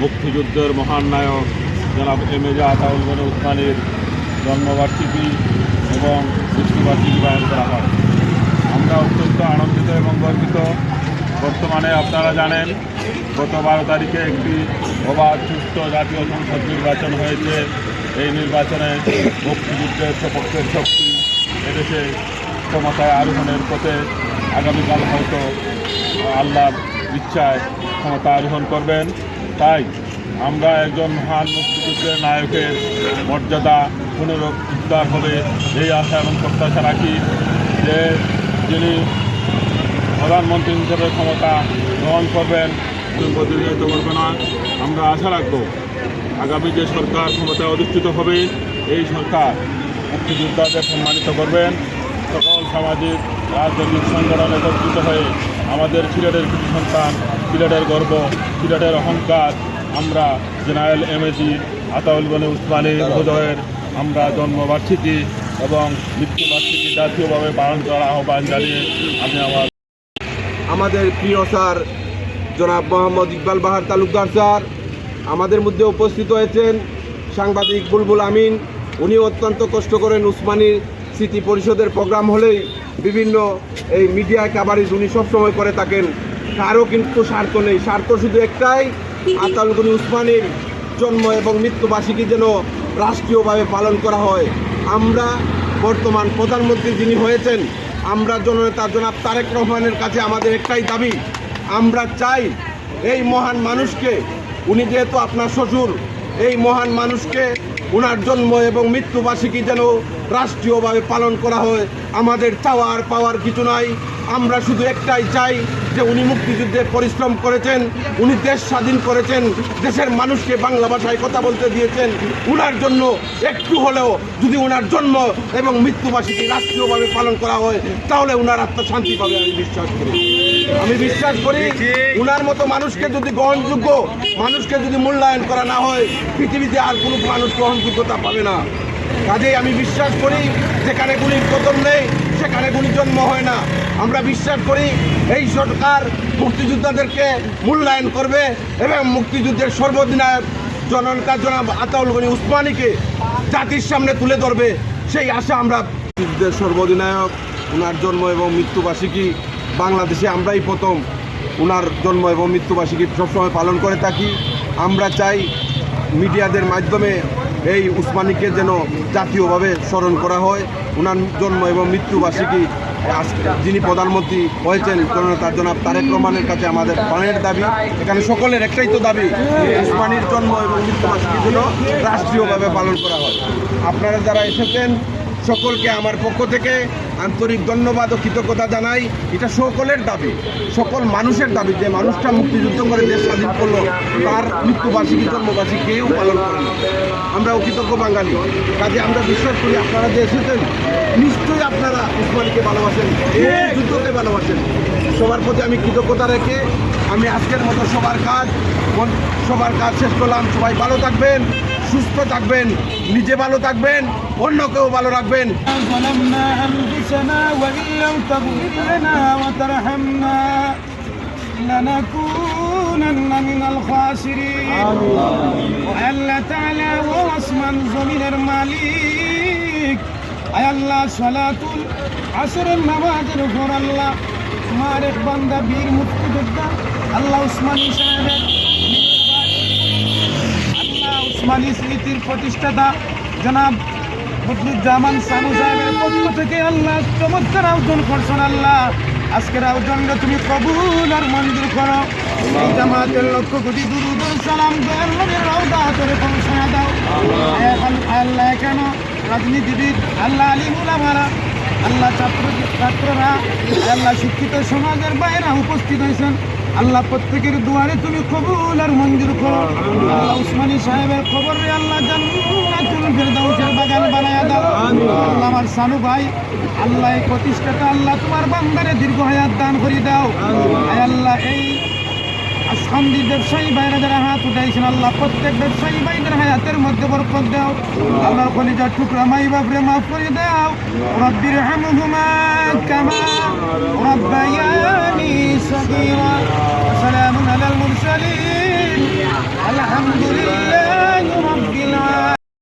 মুক্তিযুদ্ধের মহান নায়ক জনাব এমেজা আতাউল গনি উসমানীর জন্মবার্ষিকী এবং মৃত্যুবার্ষিকী পালন করা হয়। আমরা অত্যন্ত আনন্দিত এবং গর্বিত। বর্তমানে আপনারা জানেন গত 12 তারিখে একটি অবাধ সুস্থ জাতীয় সংসদ নির্বাচন হয়েছে। এই নির্বাচনে মুক্তিযুদ্ধের সপক্ষের শক্তি এদেশে ক্ষমতায় আরোহণের পথে আগামীকাল হয়তো আল্লাহর ইচ্ছায় ক্ষমতা আরোহণ করবেন। তাই আমরা একজন মহান মুক্তিযুদ্ধের নায়কের মর্যাদা পুনরুদ্ধার হবে এই আশা এবং প্রত্যাশা রাখি যে যিনি প্রধানমন্ত্রী হিসেবে ক্ষমতা গ্রহণ করবেন প্রতিনিধিত্ব করবে না। আমরা আশা রাখব আগামী যে সরকার ক্ষমতায় অধিষ্ঠিত হবে এই সরকার মুক্তিযোদ্ধাদের সম্মানিত করবেন। সকল সামাজিক রাজনৈতিক সংগঠন একত্রিত হয়ে আমাদের সিলেটের কৃতি সন্তান, সিলেটের গর্ব, সিলেটের অহংকার আমরা জেনারেল এমএজি আতাউল গনি উসমানী মহোদয়ের আমরা জন্মবার্ষিকী এবং মৃত্যুবার্ষিকী জাতীয়ভাবে পালন করার আহ্বান জানিয়ে আমি আমাদের প্রিয় স্যার জনাব মোহাম্মদ ইকবাল বাহার তালুকদার স্যার আমাদের মধ্যে উপস্থিত হয়েছেন। সাংবাদিক বুলবুল আমিন, উনি অত্যন্ত কষ্ট করেন। উসমানী স্মৃতি পরিষদের প্রোগ্রাম হলেই বিভিন্ন এই মিডিয়ায় কাভারেজ উনি সবসময় করে থাকেন। কারও কিন্তু স্বার্থ নেই, স্বার্থ শুধু একটাই, আতাউল গনি উসমানীর জন্ম এবং মৃত্যুবার্ষিকী যেন রাষ্ট্রীয়ভাবে পালন করা হয়। আমরা বর্তমান প্রধানমন্ত্রী যিনি হয়েছেন, আমরা জননেতা জনাব তারেক রহমানের কাছে আমাদের একটাই দাবি, আমরা চাই এই মহান মানুষকে, উনি যেহেতু আপনার শ্বশুর, এই মহান মানুষকে ওনার জন্ম এবং মৃত্যুবার্ষিকী যেন রাষ্ট্রীয়ভাবে পালন করা হয়। আমাদের চাওয়ার পাওয়ার কিছু নাই, আমরা শুধু একটাই চাই যে উনি মুক্তিযুদ্ধে পরিশ্রম করেছেন, উনি দেশ স্বাধীন করেছেন, দেশের মানুষকে বাংলা ভাষায় কথা বলতে দিয়েছেন। ওনার জন্য একটু হলেও যদি ওনার জন্ম এবং মৃত্যুবার্ষিকী রাষ্ট্রীয়ভাবে পালন করা হয় তাহলে ওনার আত্মা শান্তি পাবে। আমি বিশ্বাস করি ওনার মতো মানুষকে যদি গ্রহণযোগ্য মানুষকে যদি মূল্যায়ন করা না হয় পৃথিবীতে আর কোনো মানুষ গ্রহণযোগ্যতা পাবে না। কাজেই আমি বিশ্বাস করি যেখানে গুণীর পতন নেই সেখানে গুণীর জন্ম হয় না। আমরা বিশ্বাস করি এই সরকার মুক্তিযোদ্ধাদেরকে মূল্যায়ন করবে এবং মুক্তিযুদ্ধের সর্বাধিনায়ক জননেতা জনাব আতাউল গনি উসমানীকে জাতির সামনে তুলে ধরবে, সেই আশা আমরা। মুক্তিযুদ্ধের সর্বাধিনায়ক, ওনার জন্ম এবং মৃত্যুবার্ষিকী বাংলাদেশে আমরাই প্রথম ওনার জন্ম এবং মৃত্যুবার্ষিকী সবসময় পালন করে থাকি। আমরা চাই মিডিয়াদের মাধ্যমে এই উসমানীকে যেন জাতীয়ভাবে স্মরণ করা হয়। ওনার জন্ম এবং মৃত্যুবার্ষিকী যিনি প্রধানমন্ত্রী হয়েছেন জননেতা জনাব তারেক রহমানের কাছে আমাদের প্রাণের দাবি, এখানে সকলের একটাই তো দাবি, উসমানীর জন্ম এবং মৃত্যুবার্ষিকী যেন রাষ্ট্রীয়ভাবে পালন করা হয়। আপনারা যারা এসেছেন সকলকে আমার পক্ষ থেকে আন্তরিক ধন্যবাদ ও কৃতজ্ঞতা জানাই। এটা সকলের দাবি, সকল মানুষের দাবি, যে মানুষটা মুক্তিযুদ্ধ করে দেশ স্বাধীন করলো তার মৃত্যুবার্ষিকী জন্মবার্ষিকী কেউ পালন করেন। আমরা অকৃতজ্ঞ বাঙালি, কাজে আমরা বিশ্বাস করি আপনারা যে এসেছেন নিশ্চয়ই আপনারা উসমানীকে ভালোবাসেন, যুদ্ধকে ভালোবাসেন। সবার প্রতি আমি কৃতজ্ঞতা রেখে আমি আজকের মতো সবার কাজ শেষ করলাম। সবাই ভালো থাকবেন, সুস্থ থাকবেন, নিজে ভালো থাকবেন, অন্যকেও ভালো রাখবেন। لنكونن من الخاسرين আল্লাহ তাআলা ও আসমান জমিনের মালিক, আয় আল্লাহ সালাতুল আসরের নামাজের উপর আল্লাহ তোমার এক বান্দা বীর মুক্তিযোদ্ধা আল্লাহ উসমানী সাহেবের, আল্লাহ উসমানী স্মৃতির প্রতিষ্ঠাতা জনাব বদরুজ্জামান সানু সাহেবের পক্ষ থেকে আল্লাহ চমৎকার আয়োজন করছেন। আল্লাহ আজকের আয়োজনটা তুমি কবুল আর মঞ্জুর করো। এই জামাতের লক্ষ কোটি দুরূদ ও সালাম দয়াল নবীর রওজা করে পৌঁছায়া দাও। আল্লাহ কেন রাজনীতিবিদ, আল্লাহ আলিম উলামারা, আল্লাহ ছাত্ররা, আল্লাহ শিক্ষিত সমাজের বাইরে উপস্থিত হয়েছেন, আল্লাহ প্রত্যেকের দুয়ারে তুমি কবুল আর মঞ্জুর করো। আল্লাহ উসমানী সাহেবের খবরে আল্লাহ জান্নাতুল ফেরদাউসের বাগান বানায়া দাও। আল্লাহ আমার সানু ভাই, আল্লাহ এই প্রতিষ্ঠাতা আল্লাহ তোমার বান্দারে দীর্ঘ হায়াত দান করে দাও। আয় আল্লাহ এই আসহামদি ব্যবসায়ী ভাইরা যারা হাত উঠাইছেন আল্লাহ প্রত্যেক ব্যবসায়ী ভাইদের হায়াতের মধ্যে বরকত দাও। আল্লাহর কলিজার টুকরা মাই বাপরে মাফ করে দাও। রব্বির হামহুমা কামা রব্বায়ানি সগীরা। সালামুন আলাল মুরসালিন।